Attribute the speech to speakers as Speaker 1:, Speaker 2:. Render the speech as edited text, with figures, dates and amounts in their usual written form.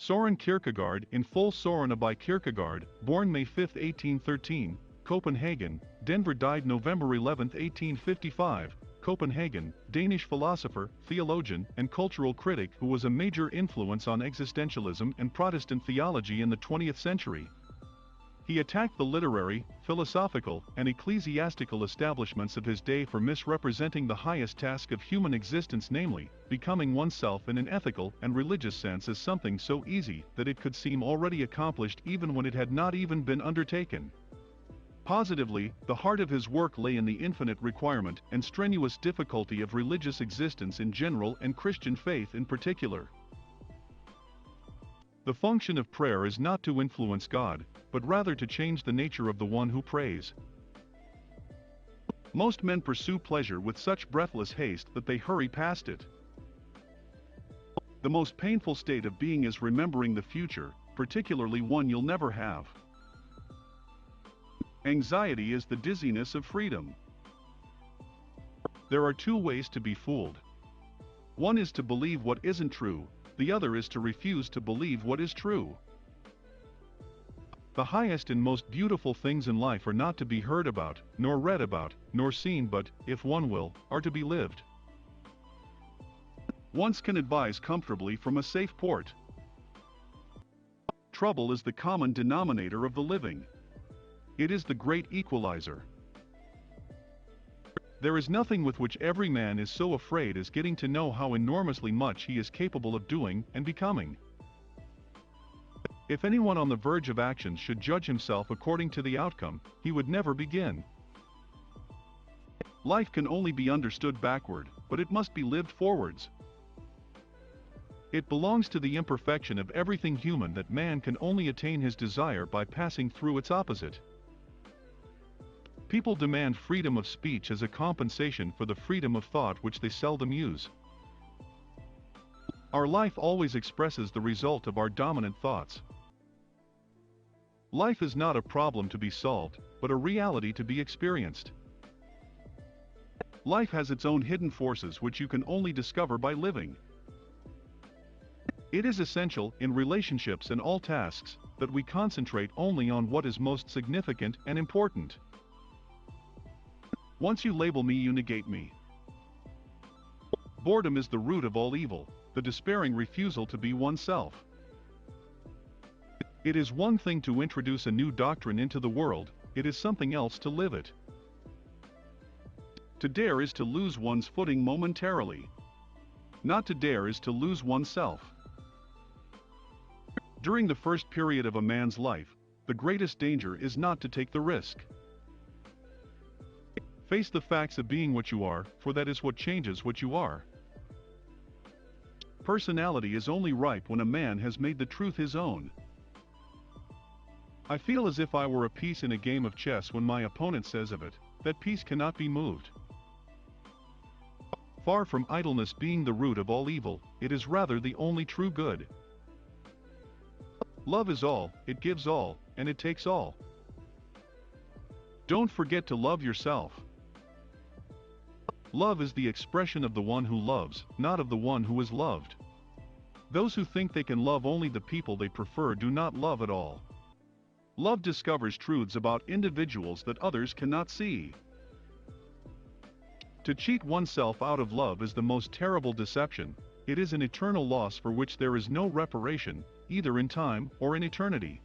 Speaker 1: Soren Kierkegaard, in full. Soren by Kierkegaard, born May 5, 1813, Copenhagen, Denver, died November 11, 1855, Copenhagen, Danish philosopher, theologian, and cultural critic who was a major influence on existentialism and Protestant theology in the 20th century. He attacked the literary, philosophical, and ecclesiastical establishments of his day for misrepresenting the highest task of human existence, namely, becoming oneself in an ethical and religious sense, as something so easy that it could seem already accomplished even when it had not even been undertaken. Positively, the heart of his work lay in the infinite requirement and strenuous difficulty of religious existence in general and Christian faith in particular. The function of prayer is not to influence God, but rather to change the nature of the one who prays. Most men pursue pleasure with such breathless haste that they hurry past it. The most painful state of being is remembering the future, particularly one you'll never have. Anxiety is the dizziness of freedom. There are two ways to be fooled. One is to believe what isn't true, the other is to refuse to believe what is true. The highest and most beautiful things in life are not to be heard about, nor read about, nor seen, but, if one will, are to be lived. One can advise comfortably from a safe port. Trouble is the common denominator of the living. It is the great equalizer. There is nothing with which every man is so afraid as getting to know how enormously much he is capable of doing and becoming. If anyone on the verge of action should judge himself according to the outcome, he would never begin. Life can only be understood backward, but it must be lived forwards. It belongs to the imperfection of everything human that man can only attain his desire by passing through its opposite. People demand freedom of speech as a compensation for the freedom of thought which they seldom use. Our life always expresses the result of our dominant thoughts. Life is not a problem to be solved, but a reality to be experienced. Life has its own hidden forces which you can only discover by living. It is essential, in relationships and all tasks, that we concentrate only on what is most significant and important. Once you label me, you negate me. Boredom is the root of all evil, the despairing refusal to be oneself. It is one thing to introduce a new doctrine into the world, it is something else to live it. To dare is to lose one's footing momentarily. Not to dare is to lose oneself. During the first period of a man's life, the greatest danger is not to take the risk. Face the facts of being what you are, for that is what changes what you are. Personality is only ripe when a man has made the truth his own. I feel as if I were a piece in a game of chess when my opponent says of it, that piece cannot be moved. Far from idleness being the root of all evil, it is rather the only true good. Love is all, it gives all, and it takes all. Don't forget to love yourself. Love is the expression of the one who loves, not of the one who is loved. Those who think they can love only the people they prefer do not love at all. Love discovers truths about individuals that others cannot see. To cheat oneself out of love is the most terrible deception. It is an eternal loss for which there is no reparation, either in time or in eternity.